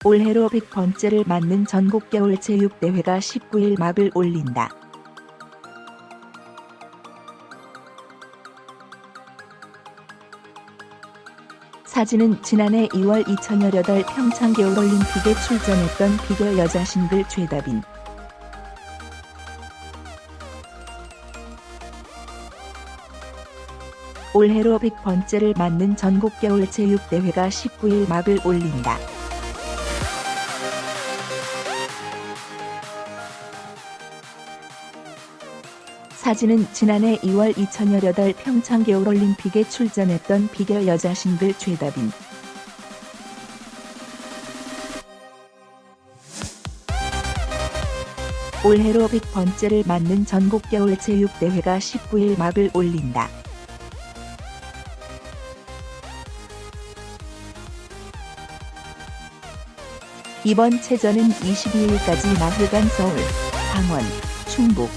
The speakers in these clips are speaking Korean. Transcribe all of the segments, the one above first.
올해로 100번째를 맞는 전국 겨울체육대회가 19일 막을 올린다. 사진은 지난해 2월 2018 평창 겨울올림픽에 출전했던 피겨 여자 싱글 최다빈. 올해로 100번째를 맞는 전국 겨울체육대회가 19일 막을 올린다. 사진은 지난해 2월 2018 평창 겨울올림픽에 출전했던 피겨 여자 싱글 최다빈. 올해로 100번째를 맞는 전국 겨울체육대회가 19일 막을 올린다. 이번 체전은 22일까지 나흘간 서울, 강원, 충북,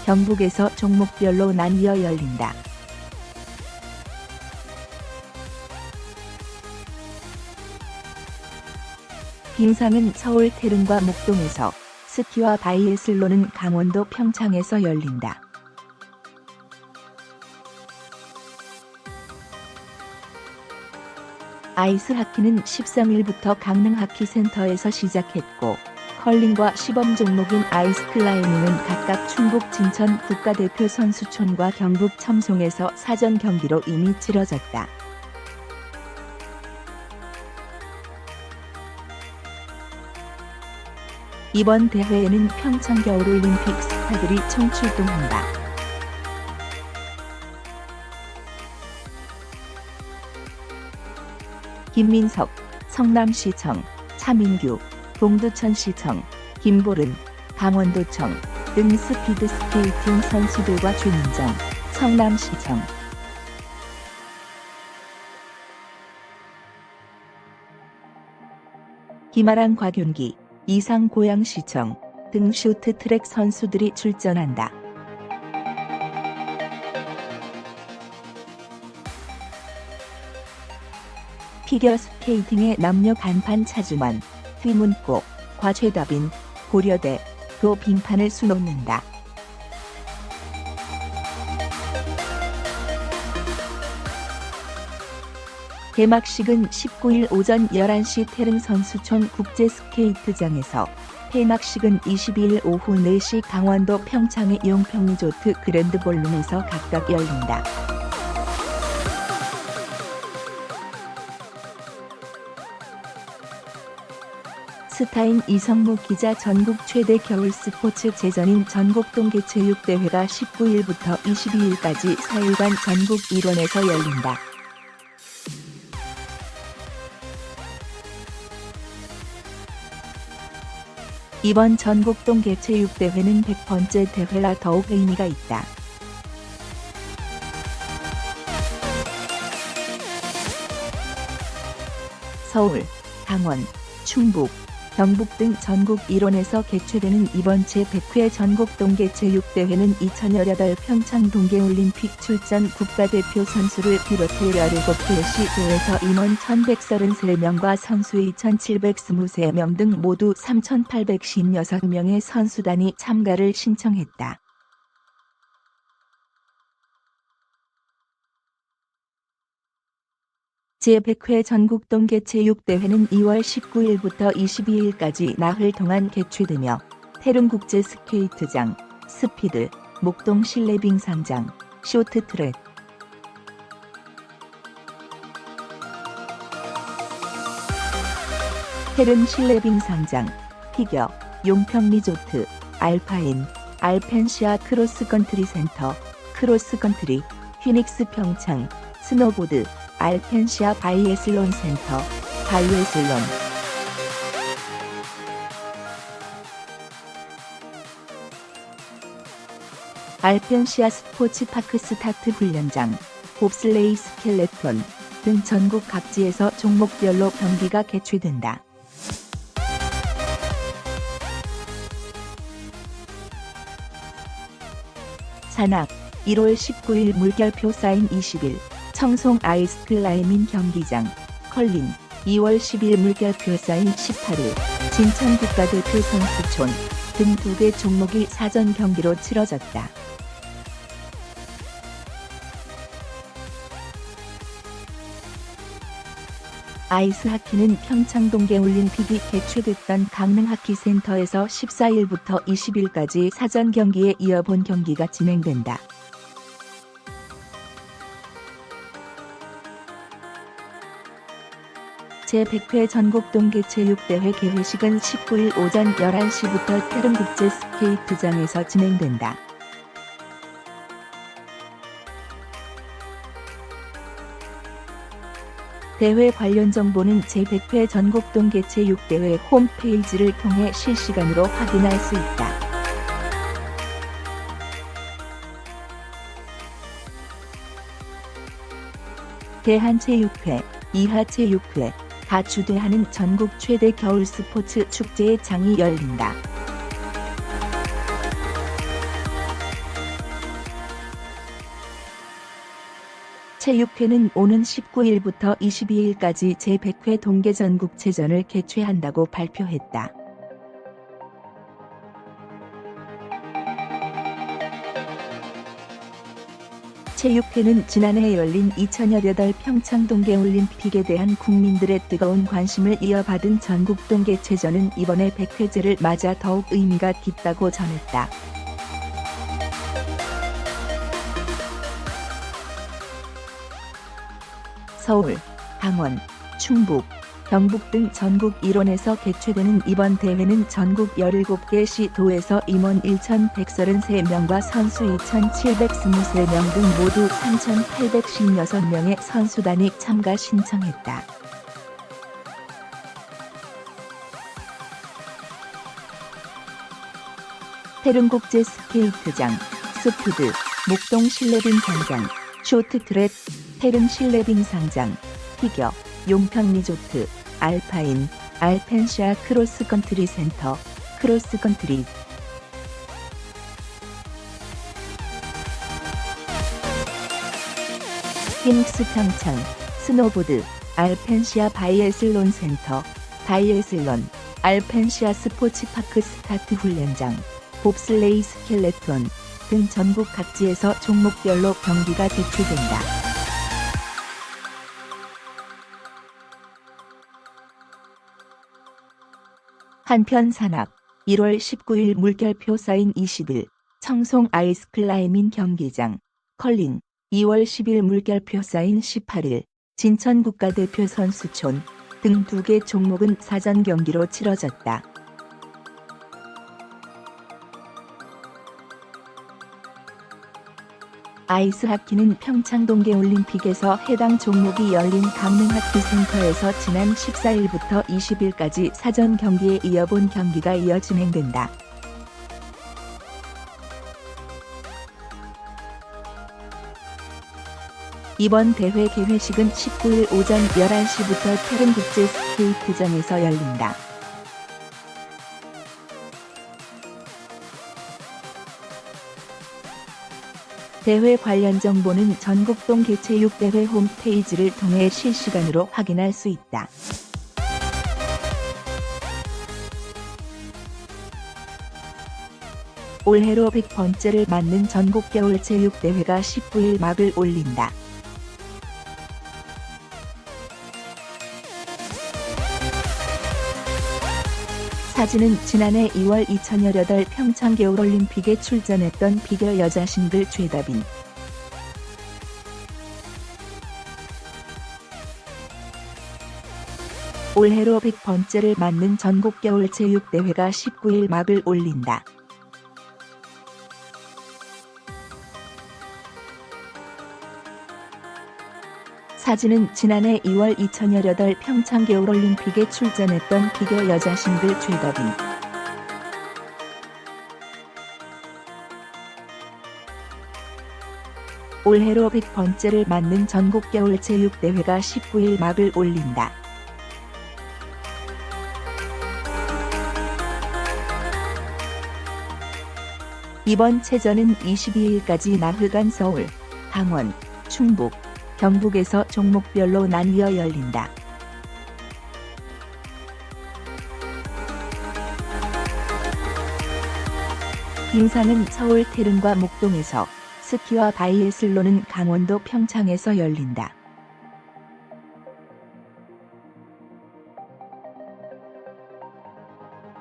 경북에서 종목별로 나뉘어 열린다. 빙상은 서울 태릉과 목동에서, 스키와 바이애슬론은 강원도 평창에서 열린다. 아이스하키는 13일부터 강릉하키센터에서 시작했고, 컬링과 시범 종목인 아이스클라이밍은 각각 충북 진천 국가대표 선수촌과 경북 첨송에서 사전 경기로 이미 치러졌다. 이번 대회에는 평창 겨울올림픽 스타들이 총출동한다. 김민석, 성남시청, 차민규, 동두천시청, 김보른, 강원도청 등 스피드 스케이팅 선수들과 최민정, 성남시청, 김아랑 곽윤기, 이상 고양시청 등 쇼트트랙 선수들이 출전한다. 피겨스케이팅의 남녀 간판 차주만, 휘문꽃, 곽최다빈, 고려대, 도 빙판을 수놓는다. 개막식은 19일 오전 11시 태릉 선수촌 국제스케이트장에서, 폐막식은 22일 오후 4시 강원도 평창의 용평 리조트 그랜드볼룸에서 각각 열린다. 스타인 이성무 기자. 전국 최대 겨울 스포츠 제전인 전국 동계체육대회가 19일부터 22일까지 4일간 전국 일원에서 열린다. 이번 전국 동계체육대회는 100번째 대회라 더욱 의미가 있다. 서울, 강원, 충북, 경북 등 전국 일원에서 개최되는 이번 제100회 전국 동계체육대회는 2018 평창 동계올림픽 출전 국가대표 선수를 비롯해 17개 시도에서 임원 1133명과 선수 2723명 등 모두 3856명의 선수단이 참가를 신청했다. 제100회 전국 동계체육대회는 2월 19일부터 22일까지 나흘 동안 개최되며, 태릉국제 스케이트장, 스피드, 목동 실내 빙상장, 쇼트트랙, 태릉 실내 빙상장, 피겨, 용평 리조트, 알파인, 알펜시아 크로스컨트리 센터, 크로스컨트리, 휘닉스 평창, 스노보드, 알펜시아 바이애슬론 센터, 바이애슬론, 알펜시아 스포츠파크 스타트 훈련장, 봅슬레이 스켈레톤 등 전국 각지에서 종목별로 경기가 개최된다. 산악, 1월 19일 물결표 사인 20일, 청송 아이스클라이밍 경기장, 컬링, 2월 10일 물결표 사인 18일 진천 국가대표 선수촌 등 2개 종목이 사전 경기로 치러졌다. 아이스하키는 평창 동계올림픽이 개최됐던 강릉하키센터에서 14일부터 20일까지 사전 경기에 이어 본 경기가 진행된다. 제100회 전국동계체육대회 개회식은 19일 오전 11시부터 태릉국제스케이트장에서 진행된다. 대회 관련 정보는 제100회 전국동계체육대회 홈페이지를 통해 실시간으로 확인할 수 있다. 대한체육회, 이하체육회 다 주도하는 전국 최대 겨울 스포츠 축제의 장이 열린다. 체육회는 오는 19일부터 22일까지 제100회 동계전국체전을 개최한다고 발표했다. 체육회는 지난해 열린 2018 평창 동계올림픽에 대한 국민들의 뜨거운 관심을 이어받은 전국 동계체전은 이번에 100회째를 맞아 더욱 의미가 깊다고 전했다. 서울, 강원, 충북, 경북 등 전국 일원에서 개최되는 이번 대회는 전국 17개 시 도에서 임원 1,133명과 선수 2,723명 등 모두 3,816명의 선수단이 참가 신청했다. 태릉국제스케이트장, 스푸드, 목동 실내빙 경장, 쇼트트랙, 태릉 실내빙 상장, 피겨, 용평 리조트, 알파인, 알펜시아 크로스컨트리 센터, 크로스컨트리, 피닉스 평창, 스노보드, 알펜시아 바이애슬론 센터, 바이애슬론, 알펜시아 스포츠파크 스타트 훈련장, 봅슬레이 스켈레톤 등 전국 각지에서 종목별로 경기가 개최된다. 한편 산악, 1월 19일 물결표 사인 20일, 청송 아이스클라이밍 경기장, 컬링, 2월 10일 물결표 사인 18일, 진천 국가대표 선수촌 등 2개 종목은 사전 경기로 치러졌다. 아이스하키는 평창 동계올림픽에서 해당 종목이 열린 강릉하키센터에서 지난 14일부터 20일까지 사전 경기에 이어본 경기가 이어 진행된다. 이번 대회 개회식은 19일 오전 11시부터 태릉국제스케이트장에서 열린다. 대회 관련 정보는 전국동계체육대회 홈페이지를 통해 실시간으로 확인할 수 있다. 올해로 100번째를 맞는 전국겨울체육대회가 19일 막을 올린다. 사진은 지난해 2월 2018 평창 겨울올림픽에 출전했던 비겨 여자 싱글 최다빈. 올해로 100번째를 맞는 전국 겨울체육대회가 19일 막을 올린다. 사진은 지난해 2월 2018 평창 겨울올림픽에 출전했던 비겨 여자 싱글 최다빈. 올해로 100번째를 맞는 전국 겨울체육대회가 19일 막을 올린다. 이번 체전은 22일까지 나흘간 서울, 강원, 충북, 경북에서 종목별로 나뉘어 열린다. 빙상은 서울 태릉과 목동에서, 스키와 바이애슬론은 강원도 평창에서 열린다.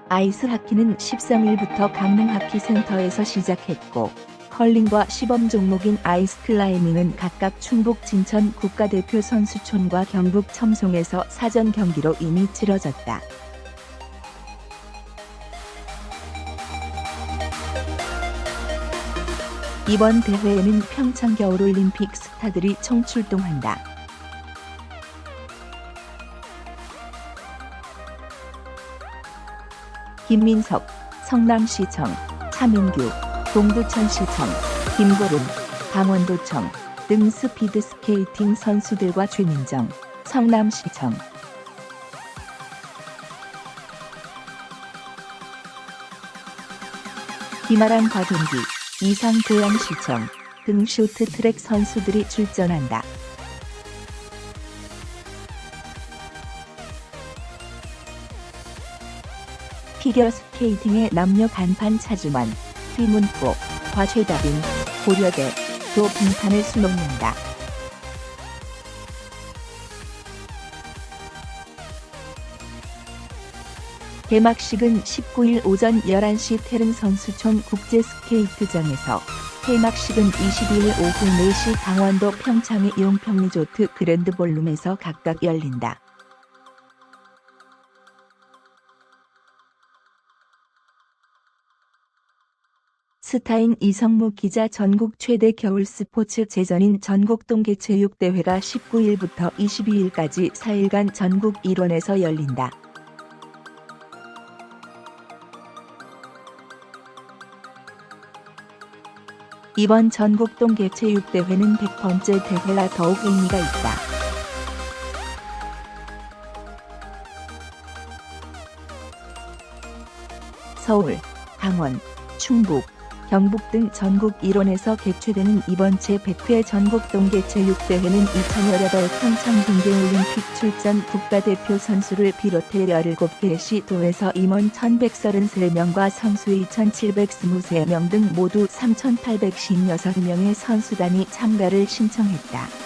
아이스하키는 13일부터 강릉하키센터에서 시작했고, 컬링과 시범 종목인 아이스클라이밍은 각각 충북 진천 국가대표 선수촌과 경북 첨송에서 사전 경기로 이미 치러졌다. 이번 대회에는 평창 겨울올림픽 스타들이 총출동한다. 김민석, 성남시청, 차민규, 동두천시청, 김고름, 강원도청 등 스피드스케이팅 선수들과 최민정, 성남시청, 김아랑 곽은기, 이상 고양시청 등 쇼트트랙 선수들이 출전한다. 피겨스케이팅의 남녀 간판 차주만, 휘문포, 곽최다빈, 고려대, 도 빙판을 수놓는다. 개막식은 19일 오전 11시 태릉 선수촌 국제스케이트장에서, 폐막식은 22일 오후 4시 강원도 평창의 용평 리조트 그랜드볼룸에서 각각 열린다. 스타인 이성무 기자. 전국 최대 겨울 스포츠 제전인 전국동계체육대회가 19일부터 22일까지 4일간 전국 일원에서 열린다. 이번 전국동계체육대회는 100번째 대회라 더욱 의미가 있다. 서울, 강원, 충북, 경북 등 전국 일원에서 개최되는 이번 제100회 전국동계체육대회는 2018 평창 동계올림픽 출전 국가대표 선수를 비롯해 17개 시도에서 임원 1133명과 선수 2723명 등 모두 3856명의 선수단이 참가를 신청했다.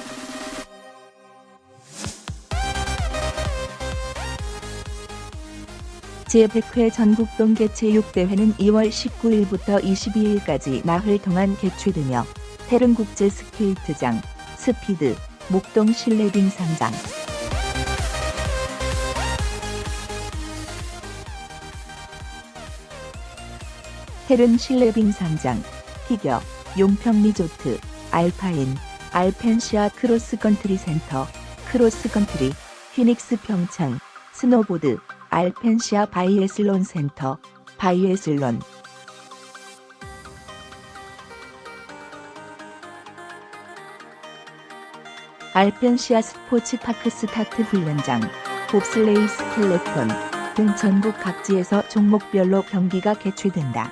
제100회 전국동계체육대회는 2월 19일부터 22일까지 나흘 동안 개최되며, 태릉국제스케이트장, 스피드, 목동 실내빙상장, 태릉 실내빙상장, 피겨, 용평 리조트, 알파인, 알펜시아 크로스컨트리 센터, 크로스컨트리, 피닉스 평창, 스노보드, 알펜시아 바이애슬론 센터, 바이애슬론, 알펜시아 스포츠파크 스타트 훈련장, 봅슬레이 스켈레톤 등 전국 각지에서 종목별로 경기가 개최된다.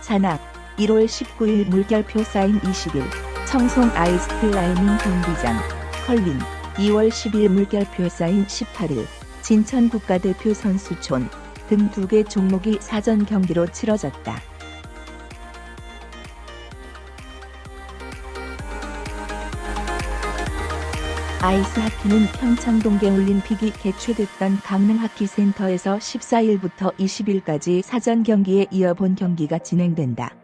산악, 1월 19일 물결표 사인 20일, 청송 아이스클라이밍 경기장, 컬링, 2월 10일 물결표 사인 18일, 진천 국가대표 선수촌 등 2개 종목이 사전 경기로 치러졌다. 아이스하키는 평창 동계올림픽이 개최됐던 강릉하키센터에서 14일부터 20일까지 사전 경기에 이어 본 경기가 진행된다.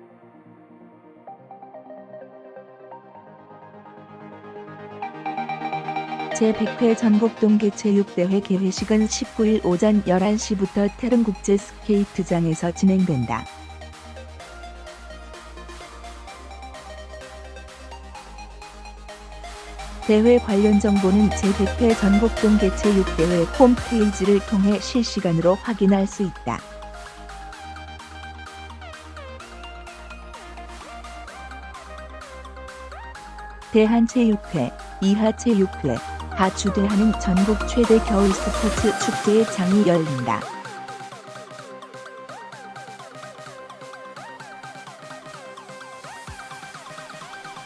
제100회 전국동계체육대회 개회식은 19일 오전 11시부터 태릉국제스케이트장에서 진행된다. 대회 관련 정보는 제100회 전국동계체육대회 홈페이지를 통해 실시간으로 확인할 수 있다. 대한체육회, 이하체육회, 다 주도하는 전국 최대 겨울 스포츠 축제의 장이 열린다.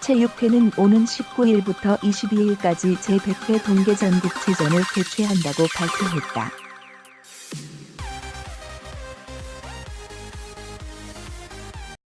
체육회는 오는 19일부터 22일까지 제100회 동계 전국체전을 개최한다고 발표했다.